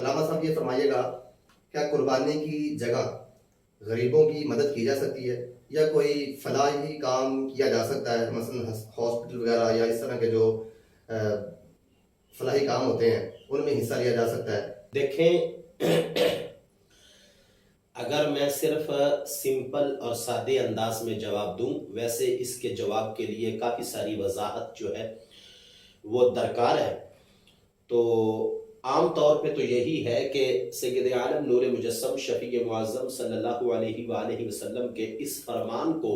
علامہ صاحب یہ فرمائیے گا، کیا قربانی کی جگہ غریبوں کی مدد کی جا سکتی ہے یا کوئی فلاحی کام کیا جا سکتا ہے، مثلا ہاسپٹل وغیرہ یا اس طرح کے جو فلاحی کام ہوتے ہیں ان میں حصہ لیا جا سکتا ہے؟ دیکھیں، اگر میں صرف سمپل اور سادے انداز میں جواب دوں، ویسے اس کے جواب کے لیے کافی ساری وضاحت جو ہے وہ درکار ہے۔ تو عام طور پہ تو یہی ہے کہ سید عالم نور مجسم شفیع معظم صلی اللہ علیہ وآلہ وسلم کے اس فرمان کو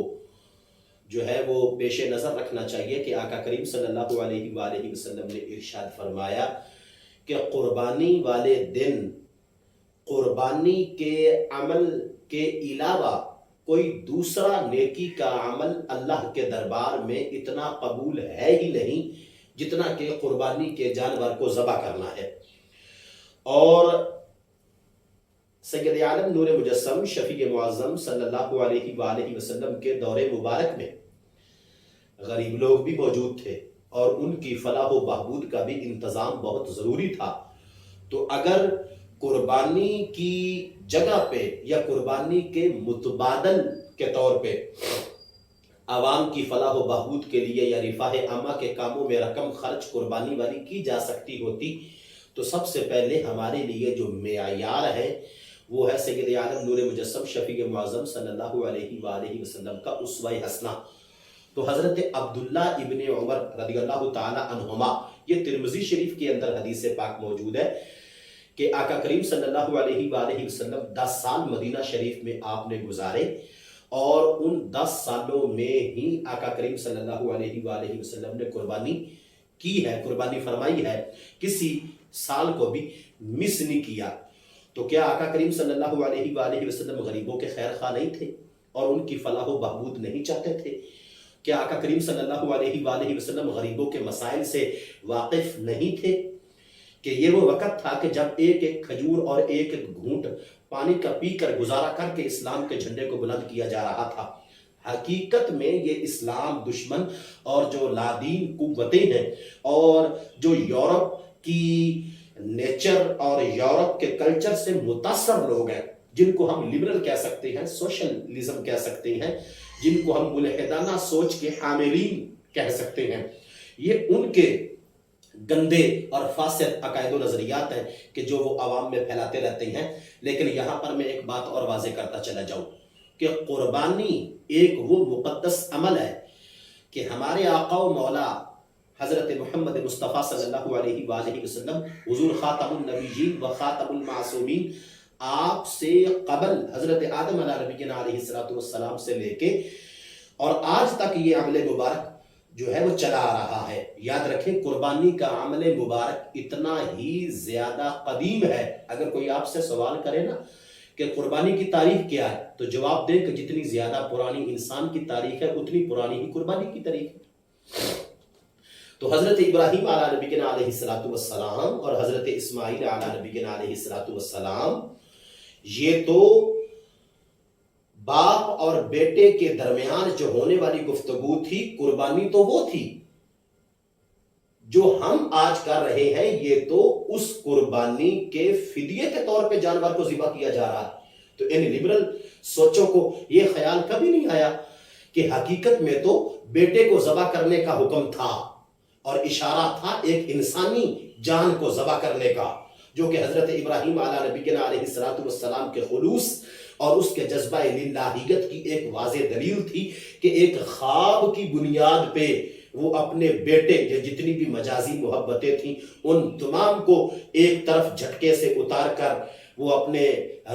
جو ہے وہ پیش نظر رکھنا چاہیے کہ آقا کریم صلی اللہ علیہ وآلہ وسلم نے ارشاد فرمایا کہ قربانی والے دن قربانی کے عمل کے علاوہ کوئی دوسرا نیکی کا عمل اللہ کے دربار میں اتنا قبول ہے ہی نہیں جتنا کہ قربانی کے جانور کو ذبح کرنا ہے۔ اور سید عالم نور مجسم شفیع معظم صلی اللہ علیہ وآلہ وسلم کے دور مبارک میں غریب لوگ بھی موجود تھے اور ان کی فلاح و بہبود کا بھی انتظام بہت ضروری تھا۔ تو اگر قربانی کی جگہ پہ یا قربانی کے متبادل کے طور پہ عوام کی فلاح و بہبود کے لیے یا رفاہ عامہ کے کاموں میں رقم خرچ قربانی والی کی جا سکتی ہوتی تو سب سے پہلے ہمارے لیے جو معیار ہے وہ ہے سید عالم نور مجسم شفیع معظم صلی اللہ علیہ وآلہ وسلم کا اسوہ حسنہ۔ تو حضرت عبداللہ ابن عمر رضی اللہ تعالی عنہما، یہ ترمذی شریف کے اندر حدیث پاک موجود ہے کہ آقا کریم صلی اللہ علیہ وآلہ وسلم 10 سال مدینہ شریف میں آپ نے گزارے، اور ان 10 سالوں میں ہی آقا کریم صلی اللہ علیہ وآلہ وسلم نے قربانی کی ہے، قربانی فرمائی ہے، کسی سال کو بھی مس نہیں کیا۔ تو کیا آقا کریم صلی اللہ علیہ وآلہ وسلم غریبوں کے خیر خواہ نہیں تھے اور ان کی فلاح و بہبود نہیں چاہتے تھے؟ کیا آقا کریم صلی اللہ علیہ وآلہ وسلم غریبوں کے مسائل سے واقف نہیں تھے؟ کہ یہ وہ وقت تھا کہ جب ایک ایک کھجور اور ایک ایک گھونٹ پانی کا پی کر گزارا کر کے اسلام کے جھنڈے کو بلند کیا جا رہا تھا۔ حقیقت میں یہ اسلام دشمن اور جو لادین قوتیں ہیں اور جو یورپ کی نیچر اور یورپ کے کلچر سے متاثر لوگ ہیں، جن کو ہم لبرل کہہ سکتے ہیں، سوشلزم کہہ سکتے ہیں، جن کو ہم ملحدانہ سوچ کے حاملین کہہ سکتے ہیں، یہ ان کے گندے اور فاسد عقائد و نظریات ہیں کہ جو وہ عوام میں پھیلاتے رہتے ہیں۔ لیکن یہاں پر میں ایک بات اور واضح کرتا چلا جاؤں کہ قربانی ایک وہ مقدس عمل ہے کہ ہمارے آقا و مولا حضرت محمد مصطفیٰ صلی اللہ علیہ وآلہ وسلم حضور خاتم النبیین و خاتم المعصومین، آپ سے قبل حضرت آدم علیہ نبینا علیہ السلام سے لے کے اور آج تک یہ عمل مبارک جو ہے وہ چلا آ رہا ہے۔ یاد رکھیں، قربانی کا عمل مبارک اتنا ہی زیادہ قدیم ہے۔ اگر کوئی آپ سے سوال کرے نا کہ قربانی کی تاریخ کیا ہے تو جواب دیں کہ جتنی زیادہ پرانی انسان کی تاریخ ہے اتنی پرانی ہی قربانی کی تاریخ ہے۔ تو حضرت ابراہیم علیہ نبینا علیہ السلام اور حضرت اسماعیل علیہ نبینا علیہ السلام، یہ تو باپ اور بیٹے کے درمیان جو ہونے والی گفتگو تھی، قربانی تو وہ تھی۔ جو ہم آج کر رہے ہیں یہ تو اس قربانی کے فدیے کے طور پہ جانور کو ذبح کیا جا رہا ہے۔ تو ان لبرل سوچوں کو یہ خیال کبھی نہیں آیا کہ حقیقت میں تو بیٹے کو ذبح کرنے کا حکم تھا اور اشارہ تھا ایک انسانی جان کو ذبح کرنے کا، جو کہ حضرت ابراہیم علیہ نبینا علیہ السلام کے خلوص اور اس کے جذبہ الہیت کی ایک واضح دلیل تھی کہ ایک خواب کی بنیاد پہ وہ اپنے بیٹے یا جتنی بھی مجازی محبتیں تھیں ان تمام کو ایک طرف جھٹکے سے اتار کر وہ اپنے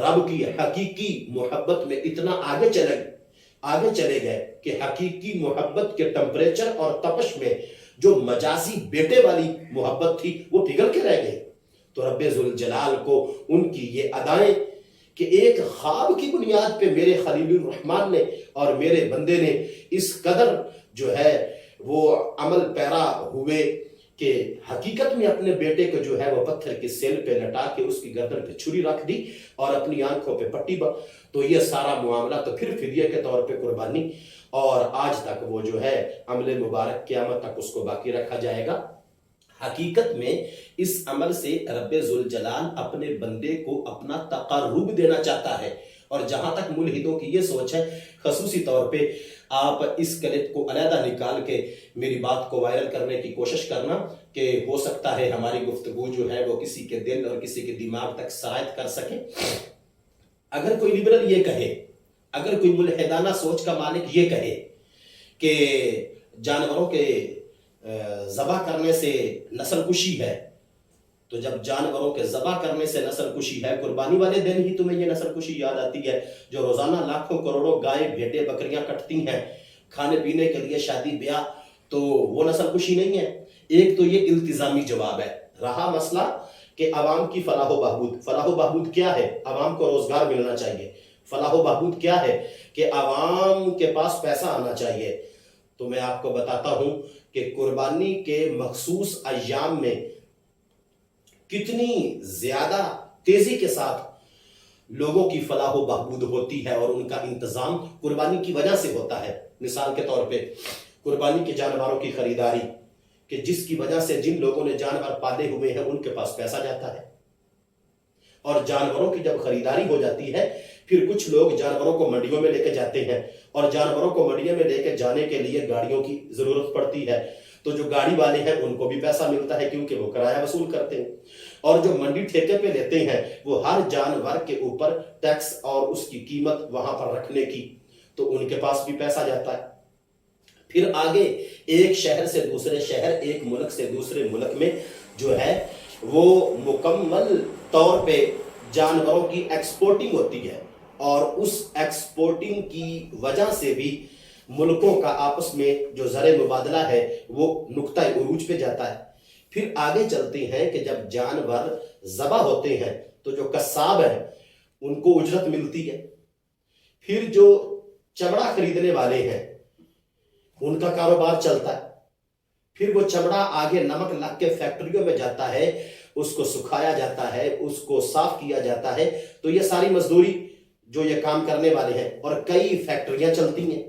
رب کی حقیقی محبت میں اتنا آگے چلے گئے کہ حقیقی محبت کے ٹمپریچر اور تپش میں جو مجازی بیٹے والی محبت تھی وہ پگھل کے رہ گئی۔ تو رب ذوالجلال کو ان کی یہ ادائیں کہ ایک خواب کی بنیاد پہ میرے خلیل الرحمن نے اور میرے بندے نے اس قدر جو ہے وہ عمل پیرا ہوئے کہ حقیقت میں اپنے بیٹے کو جو ہے وہ پتھر کی سیل پہ لٹا کے اس کی گردن پہ چھری رکھ دی اور اپنی آنکھوں پہ پٹی تو یہ سارا معاملہ تو پھر فدیہ کے طور پہ قربانی، اور آج تک وہ جو ہے عمل مبارک قیامت تک اس کو باقی رکھا جائے گا۔ حقیقت میں اس عمل سے رب ذوالجلال اپنے بندے کو اپنا تقرب دینا چاہتا ہے. اور جہاں تک ملحدوں کی یہ سوچ ہے، خصوصی طور پہ آپ اس کلپ کو علیحدہ نکال کے میری بات کو وائرل کرنے کی کوشش کرنا کہ ہو سکتا ہے ہماری گفتگو جو ہے وہ کسی کے دل اور کسی کے دماغ تک سرایت کر سکے. اگر کوئی لبرل یہ کہے، اگر کوئی ملحدانہ سوچ کا مالک یہ کہے کہ جانوروں کے ذبح کرنے سے نسل کشی ہے، تو جب جانوروں کے ذبح کرنے سے نسل کشی ہے، قربانی والے دن ہی تمہیں یہ نسل کشی یاد آتی ہے جو روزانہ لاکھوں کروڑوں گائے بھیڑیں بکریاں کٹتی ہیں کھانے پینے کے لیے شادی بیاہ، تو وہ نسل کشی نہیں ہے. ایک تو یہ التزامی جواب ہے. رہا مسئلہ کہ عوام کی فلاح و بہبود. فلاح و بہبود کیا ہے؟ عوام کو روزگار ملنا چاہیے. فلاح و بہبود کیا ہے؟ کہ عوام کے پاس پیسہ آنا چاہیے. تو میں آپ کو بتاتا ہوں کہ قربانی کے مخصوص ایام میں کتنی زیادہ تیزی کے ساتھ لوگوں کی فلاح و بہبود ہوتی ہے اور ان کا انتظام قربانی کی وجہ سے ہوتا ہے. مثال کے طور پہ قربانی کے جانوروں کی خریداری، کہ جس کی وجہ سے جن لوگوں نے جانور پالے ہوئے ہیں ان کے پاس پیسہ جاتا ہے، اور جانوروں کی جب خریداری ہو جاتی ہے پھر کچھ لوگ جانوروں کو منڈیوں میں لے کے جاتے ہیں، اور جانوروں کو منڈیوں میں لے کے جانے کے لیے گاڑیوں کی ضرورت پڑتی ہے. تو جو گاڑی والے ہیں ان کو بھی پیسہ ملتا ہے کیونکہ وہ کرایہ وصول کرتے ہیں، اور جو منڈی ٹھیکے پہ لیتے ہیں وہ ہر جانور کے اوپر ٹیکس اور اس کی قیمت وہاں پر رکھنے کی، تو ان کے پاس بھی پیسہ جاتا ہے. پھر آگے ایک شہر سے دوسرے شہر، ایک ملک سے دوسرے ملک میں جو ہے وہ مکمل طور پہ جانوروں کی ایکسپورٹنگ ہوتی ہے، اور اس ایکسپورٹنگ کی وجہ سے بھی ملکوں کا آپس میں جو زر مبادلہ ہے وہ نقطہ عروج پہ جاتا ہے. پھر آگے چلتے ہیں کہ جب جانور ذبح ہوتے ہیں تو جو قصاب ہیں ان کو اجرت ملتی ہے. پھر جو چمڑا خریدنے والے ہیں ان کا کاروبار چلتا ہے. پھر وہ چمڑا آگے نمک لگ کے فیکٹریوں میں جاتا ہے، اس کو سکھایا جاتا ہے، اس کو صاف کیا جاتا ہے. تو یہ ساری مزدوری جو یہ کام کرنے والے ہیں، اور کئی فیکٹریاں چلتی ہیں.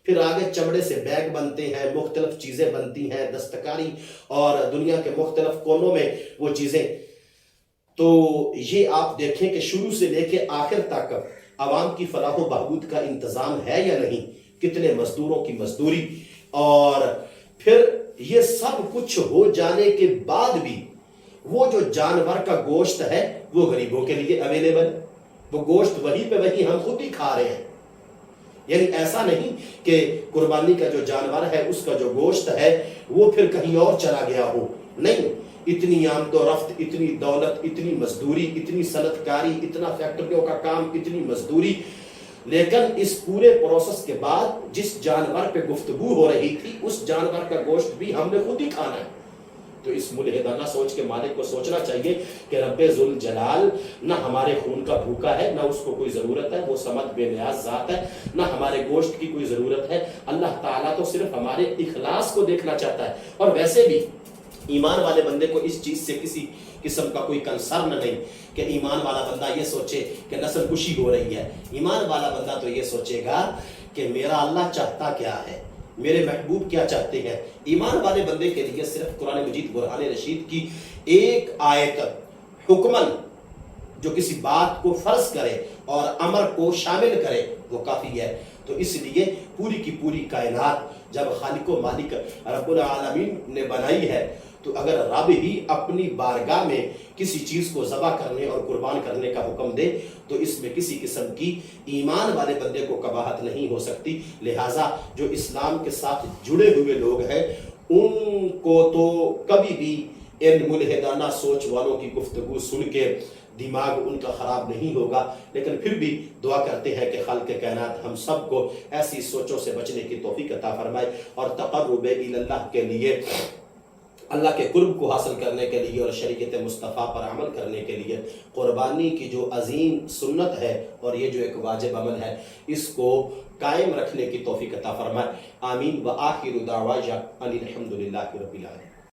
پھر آگے چمڑے سے بیگ بنتے ہیں، مختلف چیزیں بنتی ہیں، دستکاری اور دنیا کے مختلف کونوں میں وہ چیزیں. تو یہ آپ دیکھیں کہ شروع سے لے کے آخر تک عوام کی فلاح و بہبود کا انتظام ہے یا نہیں، کتنے مزدوروں کی مزدوری. اور پھر یہ سب کچھ ہو جانے کے بعد بھی وہ جو جانور کا گوشت ہے وہ غریبوں کے لیے اویلیبل، وہ گوشت وہیں پہ وہیں ہم خود ہی کھا رہے ہیں. یعنی ایسا نہیں کہ قربانی کا جو جانور ہے اس کا جو گوشت ہے وہ پھر کہیں اور چلا گیا ہو. نہیں، اتنی آمد و رفت، اتنی دولت، اتنی مزدوری، اتنی صنعت کاری، اتنا فیکٹریوں کا کام، اتنی مزدوری، لیکن اس پورے پروسس کے بعد جس جانور پہ گفتگو ہو رہی تھی اس جانور کا گوشت بھی ہم نے خود ہی کھانا ہے. تو اس ملحدانہ سوچ کے مالک کو سوچنا چاہیے کہ رب ذوالجلال نہ ہمارے خون کا بھوکا ہے، نہ اس کو کوئی ضرورت ہے، وہ صمد بے نیاز ذات ہے، نہ ہمارے گوشت کی کوئی ضرورت ہے. اللہ تعالیٰ تو صرف ہمارے اخلاص کو دیکھنا چاہتا ہے. اور ویسے بھی ایمان والے بندے کو اس چیز سے کسی قسم کا کوئی کنسرن نہیں کہ ایمان والا بندہ یہ سوچے کہ نسل کشی ہو رہی ہے. ایمان والا بندہ تو یہ سوچے گا کہ میرا اللہ چاہتا کیا ہے، میرے محبوب کیا چاہتے ہیں. ایمان والے بندے کے لیے صرف قرآن مجید برہان رشید کی ایک آیت حکمن جو کسی بات کو فرض کرے اور امر کو شامل کرے وہ کافی ہے. تو اس لیے پوری کی پوری کائنات جب خالق و مالک رب العالمین نے بنائی ہے تو اگر رب ہی اپنی بارگاہ میں کسی چیز کو ذبح کرنے اور قربان کرنے کا حکم دے تو اس میں کسی قسم کی ایمان والے بندے کو قباحت نہیں ہو سکتی. لہٰذا جو اسلام کے ساتھ جڑے ہوئے لوگ ہیں ان کو تو کبھی بھی ان ملحدانہ سوچ والوں کی گفتگو سن کے دماغ ان کا خراب نہیں ہوگا. لیکن پھر بھی دعا کرتے ہیں کہ خالق کائنات ہم سب کو ایسی سوچوں سے بچنے کی توفیق عطا فرمائے اور تقرب اللہ کے لیے، اللہ کے قرب کو حاصل کرنے کے لیے اور شریعت مصطفیٰ پر عمل کرنے کے لیے قربانی کی جو عظیم سنت ہے اور یہ جو ایک واجب عمل ہے اس کو قائم رکھنے کی توفیق عطا فرمائے. آمین. وآخر دعوانا ان الحمد للہ رب العالمین.